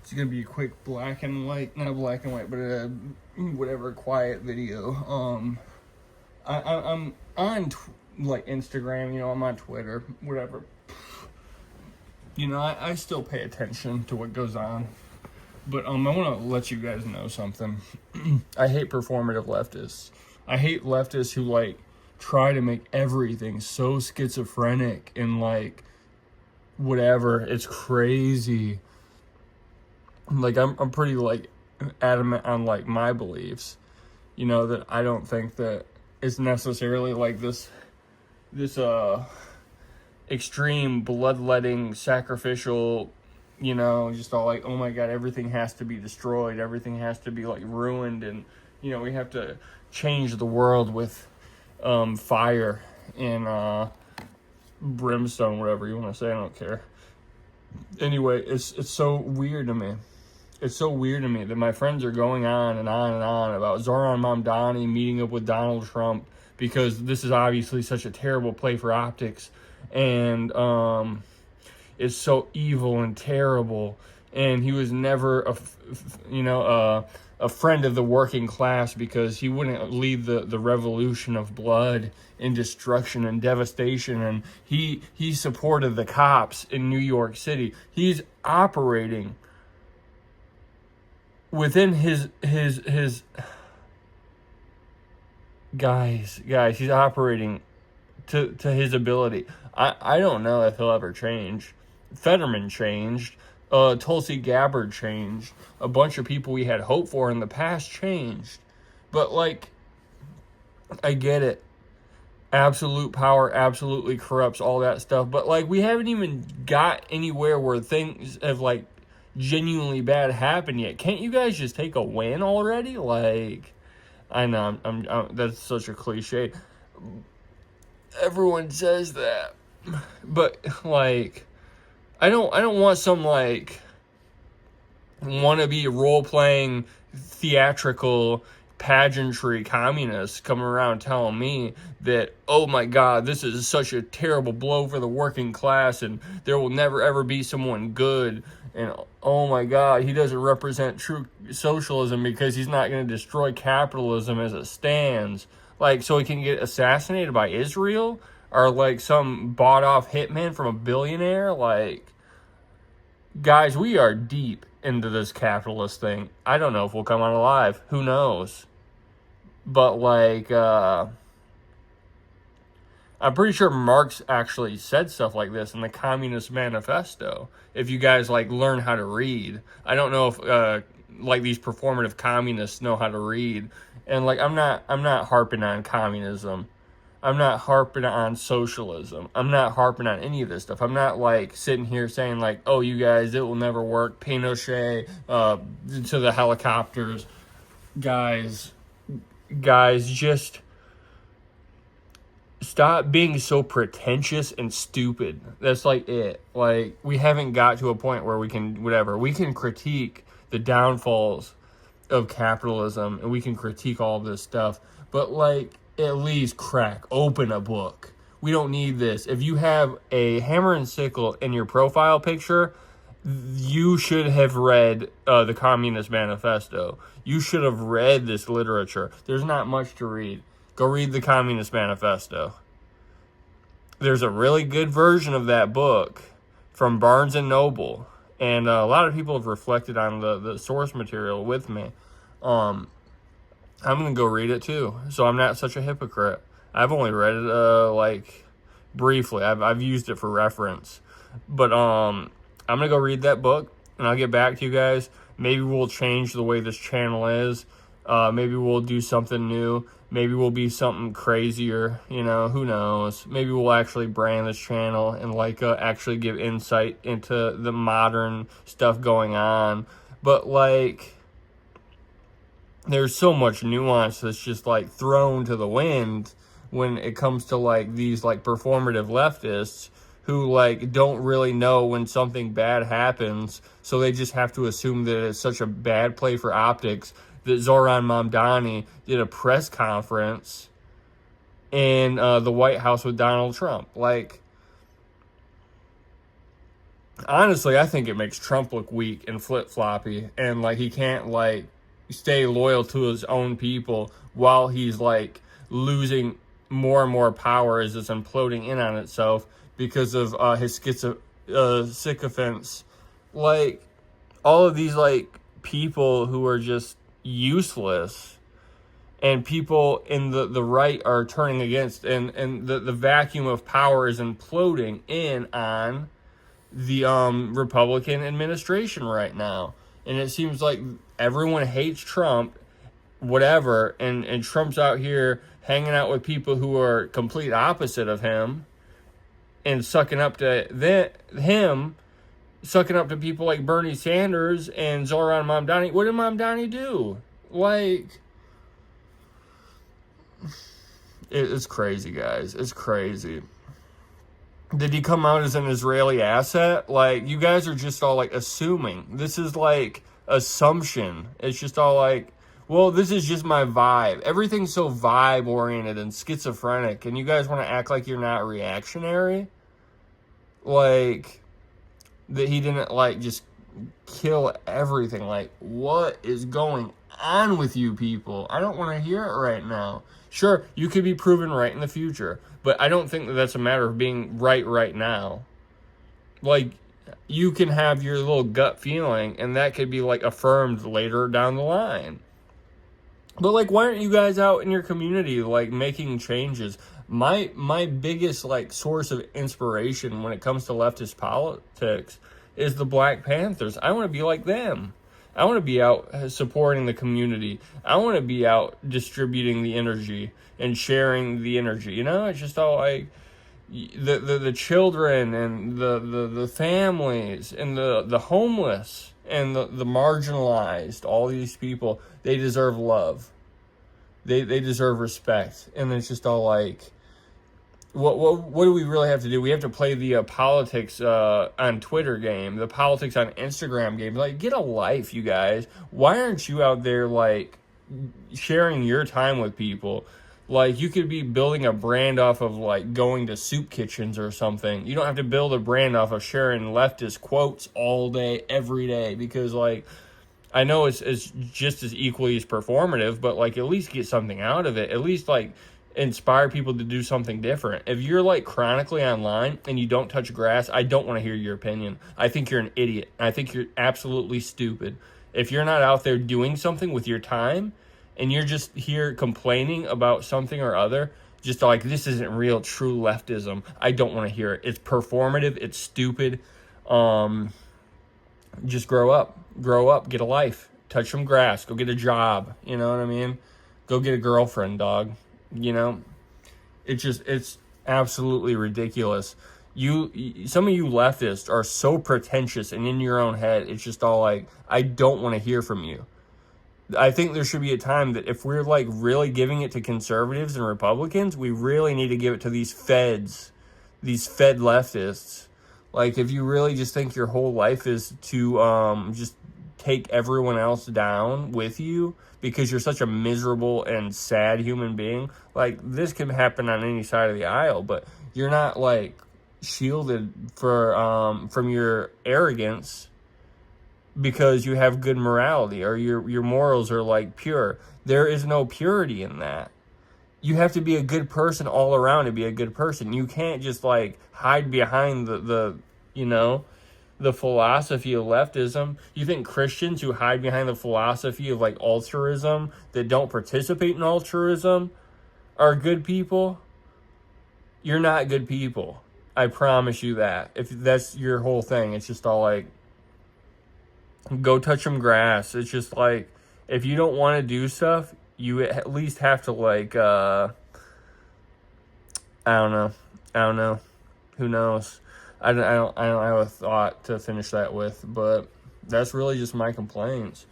It's gonna be a quick black and white, not black and white, but whatever, quiet video. I'm on like Instagram, I'm on Twitter, whatever. I still pay attention to what goes on. But I want to let you guys know something. I hate performative leftists. I hate leftists who like try to make everything so schizophrenic and like whatever. It's crazy. Like I'm pretty like adamant on like my beliefs. That I don't think that it's necessarily like this extreme bloodletting sacrificial, just all like, oh my God, everything has to be destroyed, everything has to be like ruined, and we have to change the world with fire and brimstone, whatever you want to say. I don't care. Anyway, it's so weird to me. It's so weird to me that my friends are going on and on and on about Zoran Mamdani meeting up with Donald Trump because this is obviously such a terrible play for optics, and it's so evil and terrible, and he was never a friend of the working class because he wouldn't lead the revolution of blood and destruction and devastation, and he supported the cops in New York City. He's operating within his guys, he's operating to his ability. I don't know if he'll ever change. Fetterman changed. Tulsi Gabbard changed. A bunch of people we had hope for in the past changed. But, like, I get it. Absolute power absolutely corrupts all that stuff. But, like, we haven't even got anywhere where things have, like, genuinely bad happened yet. Can't you guys just take a win already? Like, I know, I'm that's such a cliche. Everyone says that. But, like, I don't want some, like, wannabe role-playing, theatrical, pageantry communists coming around telling me that, oh my God, this is such a terrible blow for the working class, and there will never ever be someone good, and oh my God, he doesn't represent true socialism because he's not going to destroy capitalism as it stands. Like, so he can get assassinated by Israel? Or, like, some bought-off hitman from a billionaire? Like, guys, we are deep into this capitalist thing. I don't know if we'll come out alive. Who knows? But, like, I'm pretty sure Marx actually said stuff like this in the Communist Manifesto. If you guys, like, learn how to read. I don't know if, like, these performative communists know how to read. And, like, I'm not harping on communism. I'm not harping on socialism. I'm not harping on any of this stuff. I'm not, like, sitting here saying, like, oh, you guys, it will never work. Pinochet, to the helicopters. Guys, just stop being so pretentious and stupid. That's, like, it. Like, we haven't got to a point where we can critique the downfalls of capitalism, and we can critique all of this stuff. But, like, at least crack open a book. We don't need this. If you have a hammer and sickle in your profile picture, you should have read the Communist Manifesto. You should have read this literature. There's not much to read. Go read the Communist Manifesto. There's a really good version of that book from Barnes & Noble. And a lot of people have reflected on the source material with me. I'm going to go read it too, so I'm not such a hypocrite. I've only read it, like, briefly. I've used it for reference. But, I'm going to go read that book, and I'll get back to you guys. Maybe we'll change the way this channel is. Maybe we'll do something new. Maybe we'll be something crazier, who knows. Maybe we'll actually brand this channel and, like, actually give insight into the modern stuff going on. But, like, there's so much nuance that's just, like, thrown to the wind when it comes to, like, these, like, performative leftists who, like, don't really know when something bad happens, so they just have to assume that it's such a bad play for optics that Zoran Mamdani did a press conference in the White House with Donald Trump. Like, honestly, I think it makes Trump look weak and flip-floppy, and like he can't like stay loyal to his own people while he's like losing more and more power as it's imploding in on itself because of his sycophants. Like all of these like people who are just useless, and people in the right are turning against, and the vacuum of power is imploding in on the Republican administration right now. And it seems like everyone hates Trump, whatever, and Trump's out here hanging out with people who are complete opposite of him and sucking up to him, sucking up to people like Bernie Sanders and Zoran Mamdani. What did Mamdani do? Like, it's crazy, guys. It's crazy. Did he come out as an Israeli asset? Like, you guys are just all like assuming. This is like assumption. It's just all like, well, this is just my vibe. Everything's so vibe oriented and schizophrenic, and you guys want to act like you're not reactionary? Like, that he didn't like just kill everything. Like, what is going on with you people? I don't want to hear it right now. Sure, you could be proven right in the future, but I don't think that that's a matter of being right now. Like, you can have your little gut feeling, and that could be like affirmed later down the line. But like, why aren't you guys out in your community like making changes? My biggest like source of inspiration when it comes to leftist politics is the Black Panthers. I want to be like them. I want to be out supporting the community. I want to be out distributing the energy and sharing the energy. You know, it's just all like the children and the families and the homeless and the marginalized. All these people, they deserve love. They deserve respect. And it's just all like, what do we really have to do? We have to play the politics on Twitter game, the politics on Instagram game. Like, get a life, you guys. Why aren't you out there, like, sharing your time with people? Like, you could be building a brand off of, like, going to soup kitchens or something. You don't have to build a brand off of sharing leftist quotes all day, every day. Because, like, I know it's just as equally as performative, but, like, at least get something out of it. At least, like, inspire people to do something different. If you're like chronically online and you don't touch grass, I don't want to hear your opinion. I think you're an idiot. I think you're absolutely stupid. If you're not out there doing something with your time and you're just here complaining about something or other, just like, this isn't real true leftism, I don't want to hear it. It's performative. It's stupid. Just grow up, get a life, touch some grass, go get a job. You know what I mean? Go get a girlfriend, dog. You know, it's absolutely ridiculous. Some of you leftists are so pretentious and in your own head. It's just all like, I don't want to hear from you. I think there should be a time that if we're like really giving it to conservatives and Republicans, we really need to give it to these fed leftists. Like, if you really just think your whole life is to just take everyone else down with you because you're such a miserable and sad human being, like, this can happen on any side of the aisle, but you're not like shielded from your arrogance because you have good morality or your morals are like pure. There is no purity in that. You have to be a good person all around to be a good person. You can't just like hide behind the philosophy of leftism. You think Christians who hide behind the philosophy of like altruism, that don't participate in altruism, are good people? You're not good people. I promise you that. If that's your whole thing, it's just all like, go touch some grass. It's just like, if you don't want to do stuff, you at least have to like, I don't know. Who knows? I don't have a thought to finish that with, but that's really just my complaints.